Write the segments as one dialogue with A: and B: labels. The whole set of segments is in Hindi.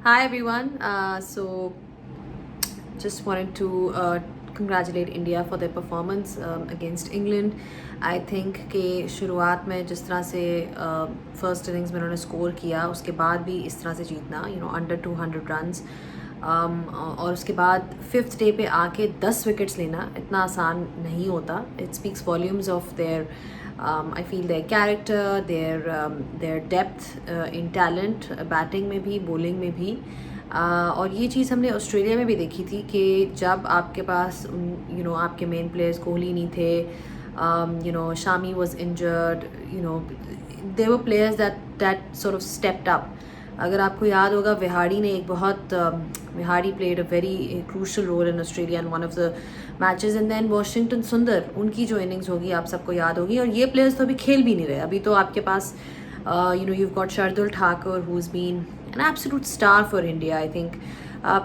A: Hi everyone. Just wanted to congratulate India for their performance against England. I think कि शुरुआत में जिस तरह से फर्स्ट इनिंग्स में उन्होंने स्कोर किया उसके बाद भी इस तरह से जीतना अंडर 200 रन्स और उसके बाद फिफ्थ डे पे आके 10 विकेट्स लेना इतना आसान नहीं होता. It speaks volumes of their I feel their character, their depth in talent, batting में भी bowling में भी. और ये चीज़ हमने ऑस्ट्रेलिया में भी देखी थी कि जब आपके पास आपके मेन प्लेयर्स कोहली नहीं थे, Shami was injured, there were players that sort of stepped up. अगर आपको याद होगा विहाड़ी ने एक बहुत Vihari played a very crucial role in Australia in one of the matches. And then Washington Sundar, उनकी जो इनिंग्स होगी आप सबको याद होगी. और ये प्लेयर्स तो अभी खेल भी नहीं रहे. अभी तो आपके पास you've got Shardul Thakur who's been an absolute star for India. I think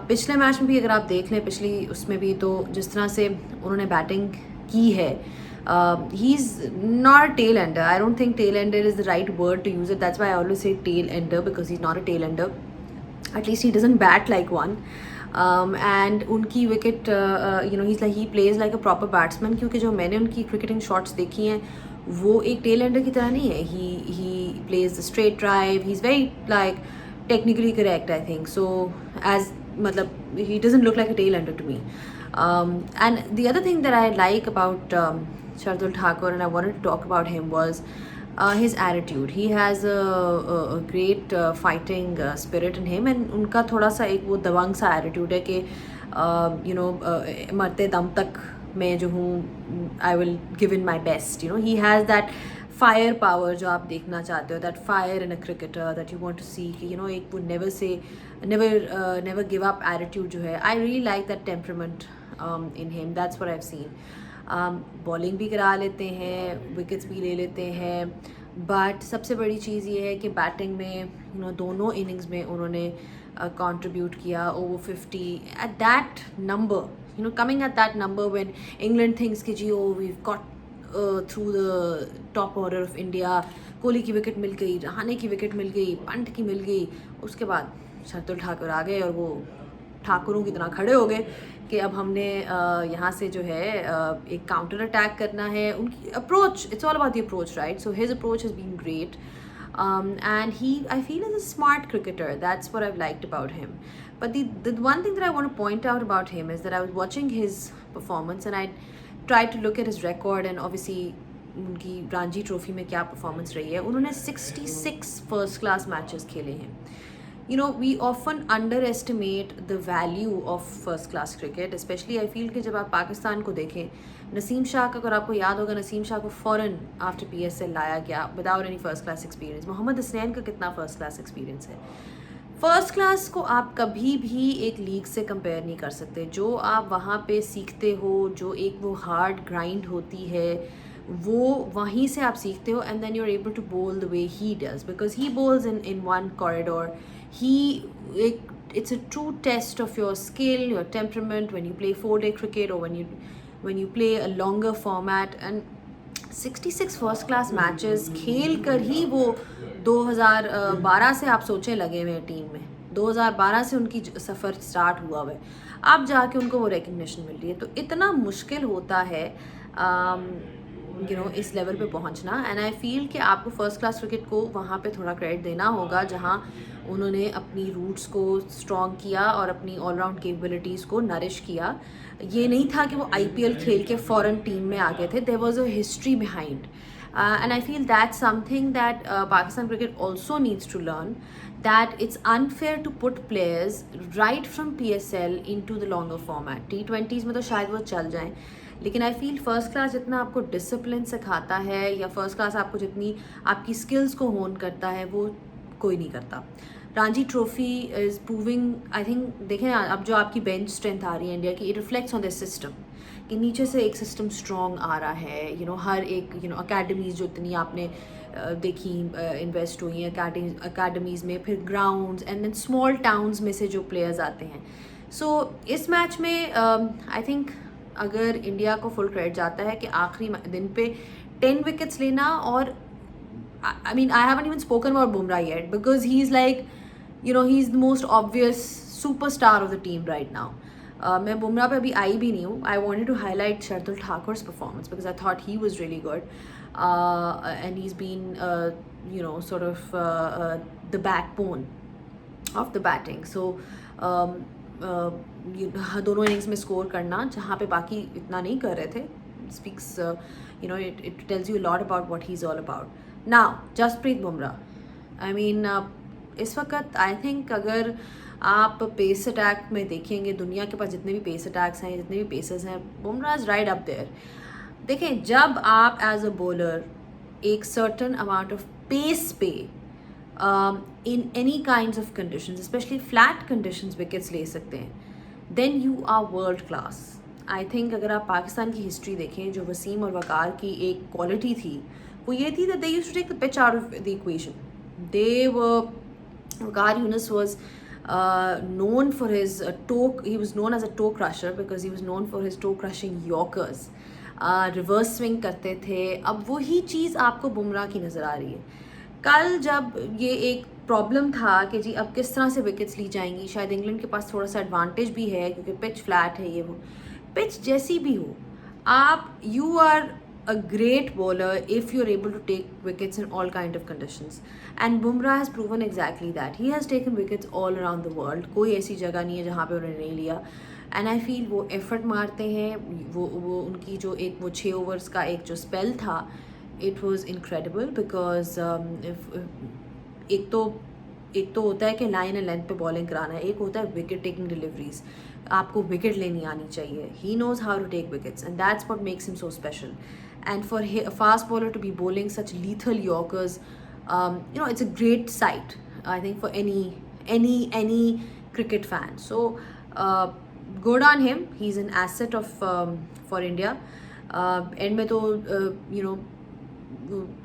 A: पिछले मैच में भी अगर आप देख लें पिछली उसमें भी तो जिस तरह से उन्होंने बैटिंग की है, he's not a tail ender. I don't think tail ender is the right word to use it. That's why I always say tail ender, because he's not a tail ender. At least he doesn't bat like one. And उनकी wicket he plays like a proper batsman, क्योंकि जो मैंने उनकी क्रिकेटिंग शॉट्स देखी हैं वो एक टेल एंडर की तरह नहीं है. he plays the straight drive. He's very like technically correct, I think. So as मतलब he doesn't look like a tail ender to me. And the other thing that I like about Shardul Thakur, and I wanted to talk about him, was his attitude. He has a great fighting spirit in him, and उनका थोड़ा सा एक वो दबंग सा attitude है कि मरते दम तक मैं जो हूँ I will give in my best. He has that fire power जो आप देखना चाहते हो, that fire in a cricketer that you want to see कि एक वो नेवर गिव अप एटीट्यूड जो है. I really like that temperament in him. That's what I have seen. Bowling भी करा लेते हैं, विकेट्स भी ले लेते हैं, बट सबसे बड़ी चीज़ ये है कि बैटिंग में दोनों इनिंग्स में उन्होंने contribute किया over 50 at that number. Coming at that number when England thinks कि जी we've got through the top order of India. Kohli की विकेट मिल गई, रहाणे की विकेट मिल गई, पंत की मिल गई, उसके बाद शार्दुल ठाकुर आ गए और वो ठाकुरों की तरह खड़े हो गए कि अब हमने यहाँ से जो है एक काउंटर अटैक करना है. उनकी approach, it's all about the approach, right? So his approach has been great. And I feel, is a smart cricketer. That's what I've liked about him. But the one thing that I want to point out about him is that I was watching his performance and I tried to look at his record, and obviously उनकी रणजी ट्रॉफी में क्या परफॉर्मेंस रही है. उन्होंने 66 फर्स्ट क्लास मैचेस खेले हैं. We often underestimate the value of first class cricket, especially I feel कि जब आप पाकिस्तान को देखें, नसीम शाह का, अगर आपको याद होगा, नसीम शाह को फ़ौरन आफ्टर PSL लाया गया without any first class experience. Mohammad Hasnain का कितना फर्स्ट क्लास एक्सपीरियंस है. फर्स्ट क्लास को आप कभी भी एक लीग से कंपेयर नहीं कर सकते. जो आप वहाँ पे सीखते हो, जो एक वो हार्ड ग्राइंड होती है, वो वहीं से आप सीखते हो. And then you are able to bowl the way he does, because he bowls in one corridor. It's a true test of your skill, your temperament when you play 4-day cricket, or when you play a longer format. And 66 first class matches खेल कर ही वो 2012 से आप सोचें लगे हुए हैं टीम में. 2012 से उनकी सफ़र स्टार्ट हुआ हुआ है, अब जाके उनको वो रिकग्निशन मिल रही है. तो इतना मुश्किल होता है इस लेवल पे पहुंचना. एंड आई फील कि आपको फर्स्ट क्लास क्रिकेट को वहाँ पे थोड़ा क्रेडिट देना होगा जहाँ उन्होंने अपनी रूट्स को स्ट्रॉन्ग किया और अपनी ऑलराउंड कैपेबिलिटीज़ को नरिश किया. ये नहीं था कि वो IPL खेल के फ़ौरन टीम में आ गए थे. There was a history behind. And I feel that's something that Pakistan cricket also needs to learn, that it's unfair to put players right from PSL into the longer format. T20s में तो शायद वो चल जाएं, लेकिन आई फील फर्स्ट क्लास जितना आपको डिसिप्लिन सिखाता है, या फर्स्ट क्लास आपको जितनी आपकी स्किल्स को होन करता है, वो कोई नहीं करता. Ranji trophy is proving, I think, देखें अब जो आपकी बेंच स्ट्रेंथ आ रही है इंडिया की, it reflects on this system कि नीचे से एक सिस्टम स्ट्रॉन्ग आ रहा है. हर एक अकेडमीज़ जो इतनी आपने देखी इन्वेस्ट हुई हैं अकेडमीज़ में, फिर grounds, and then small towns में से जो प्लेयर्स आते हैं. सो इस मैच में आई थिंक अगर इंडिया को फुल क्रेडिट जाता है कि आखिरी दिन पे 10 विकेट्स लेना. और I mean I haven't even spoken about Bumrah yet, because he is like you know, he's the most obvious superstar of the team right now. मैं बुमराह पे अभी आई भी नहीं हूँ. I wanted to highlight Shardul Thakur's performance because I thought he was really good, and he's been you know, sort of the backbone of the batting. So दोनों इनिंग्स में स्कोर करना जहाँ पे बाकी इतना नहीं कर रहे थे, speaks you know, it tells you a lot about what he's all about. Now Jasprit Bumrah, I mean इस वक्त आई थिंक अगर आप पेस अटैक में देखेंगे, दुनिया के पास जितने भी पेस अटैक्स हैं, जितने भी पेसर्स हैं, Bumrah is right up there. देखें, जब आप एज अ बॉलर एक सर्टन अमाउंट ऑफ पेस पे in any kinds of conditions, specially flat conditions, wickets ले सकते हैं, then you are world class. I think अगर आप पाकिस्तान की हिस्ट्री देखें, जो वसीम और वकार की एक क्वालिटी थी वो ये थी that they used to take the pitch out of the equation. They were Waqar Younis was known for his he was known as a toe crusher because he was known for his toe crushing Yorkers. Reverse swing करते थे. अब वही चीज़ आपको बुमराह की नज़र आ रही है. कल जब ये एक प्रॉब्लम था कि जी अब किस तरह से विकेट्स ली जाएंगी, शायद इंग्लैंड के पास थोड़ा सा एडवांटेज भी है क्योंकि पिच फ्लैट है, ये वो. पिच जैसी भी हो, आप you are a great bowler if you're able to take wickets in all kind of conditions, and Bumrah has proven exactly that. He has taken wickets all around the world. कोई ऐसी जगह नहीं है जहाँ पे उन्होंने नहीं लिया. And I feel वो एफर्ट मारते हैं, वो उनकी जो एक वो 6 ओवर्स का एक जो स्पेल था, it was incredible because एक तो होता है कि लाइन एंड लेंथ पे बॉलिंग कराना है, एक होता है विकेट टेकिंग डिलीवरीज. आपको विकेट लेनी आनी चाहिए. He knows how to take wickets and that's what makes him so special. And for a fast bowler to be bowling such lethal Yorkers, you know, it's a great sight, I think, for any cricket fan. So good on him. He's an asset of for India. End में तो you know,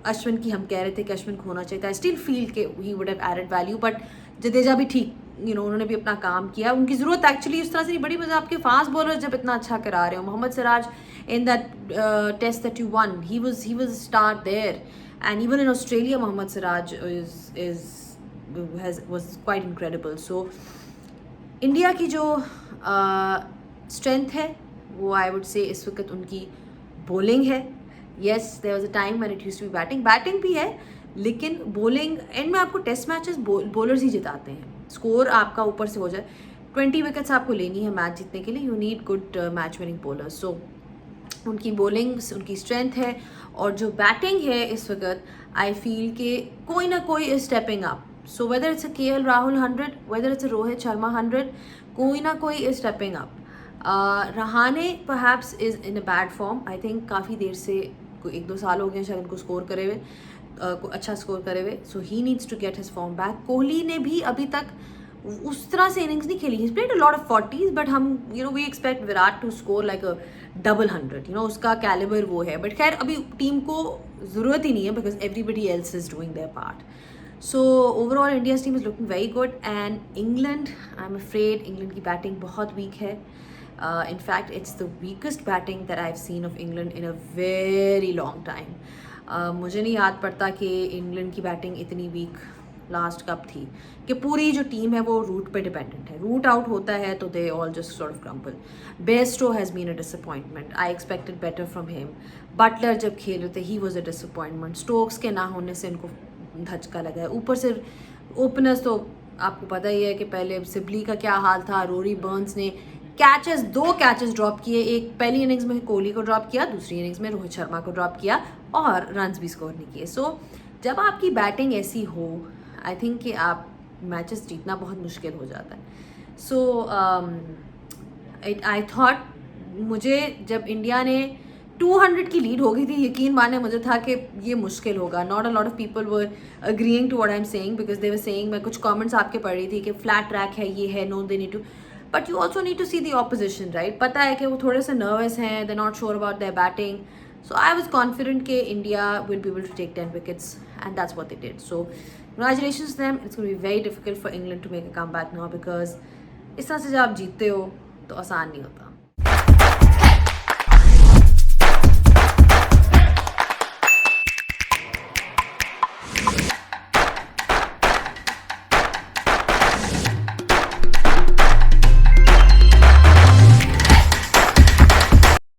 A: अश्विन की हम कह रहे थे कि अश्विन को होना चाहिए था. I still feel कि he would have added value, but Jadeja भी ठीक, you know, उन्होंने भी अपना काम किया. उनकी ज़रूरत एक्चुअली उस तरह से नहीं बड़ी, बस आपके फास्ट बॉलर जब इतना अच्छा करा रहे हो. Mohammad Siraj in that test that you won, he was a star there, and even in Australia Mohammad Siraj was quite incredible. So India की जो strength है वो I would say इस वक्त उनकी bowling है. Yes, there was a time when it used to be batting भी है, लेकिन bowling एंड में आपको टेस्ट मैचेस bowlers ही जिताते हैं. स्कोर आपका ऊपर से हो जाए, 20 विकेट्स आपको लेनी है मैच जीतने के लिए, you need good match winning bowlers. So उनकी बॉलिंग उनकी स्ट्रेंथ है, और जो बैटिंग है इस वक्त आई फील कि कोई ना कोई is stepping up. So whether it's a KL Rahul 100, whether it's a Rohit Sharma 100, कोई ना कोई is stepping up. Rahane perhaps is in a bad form. I think काफ़ी देर से 1-2 साल हो गए शायद उनको स्कोर करे हुए, अच्छा स्कोर करे हुए. So he needs to get his form back. Kohli ने भी अभी तक उस तरह से इनिंग्स नहीं खेली. He played a lot of 40s, but हम you know we expect Virat to score like a double 100. You know उसका कैलिबर वो है, बट खैर अभी टीम को ज़रूरत ही नहीं है because everybody else is doing there part. So overall India's team is looking very good. And England, I am afraid England की बैटिंग बहुत वीक है. in fact it's the weakest batting that I've seen of England in a very long time. मुझे नहीं याद पड़ता कि इंग्लैंड की बैटिंग इतनी वीक लास्ट कब थी कि पूरी जो टीम है वो रूट पे डिपेंडेंट है. रूट आउट होता है तो they all just sort of crumble. Bairstow has been a disappointment. I expected better from him. Buttler जब खेल रहे थे he was a disappointment. Stokes के ना होने से इनको धचका लगा है. ऊपर से ओपनर्स तो आपको पता ही है कि पहले सिबली का क्या हाल था. रोरी बर्न्स ने कैचेस 2 कैचेस ड्रॉप किए. एक पहली इनिंग्स में कोहली को ड्रॉप किया, दूसरी इनिंग्स में रोहित शर्मा को ड्रॉप किया और रन्स भी स्कोर नहीं किए. सो जब आपकी बैटिंग ऐसी हो आई थिंक कि आप मैचेस जीतना बहुत मुश्किल हो जाता है. सो आई थॉट, मुझे जब इंडिया ने 200 की लीड हो गई थी, यकीन माने मुझे था कि ये मुश्किल होगा. Not a lot of people were agreeing to what I am saying because they were saying, मैं कुछ कमेंट्स आपके पढ़ रही थी कि फ्लैट ट्रैक है, ये है, no they need to. But you also need to see the opposition, right. पता है कि वो थोड़े से नर्वस हैं, they not sure about their batting. So I was confident that India will be able to take 10 wickets, and that's what they did. So congratulations to them. It's going to be very difficult for England to make a comeback now because इस तरह से जब आप जीतते हो तो आसान नहीं होता.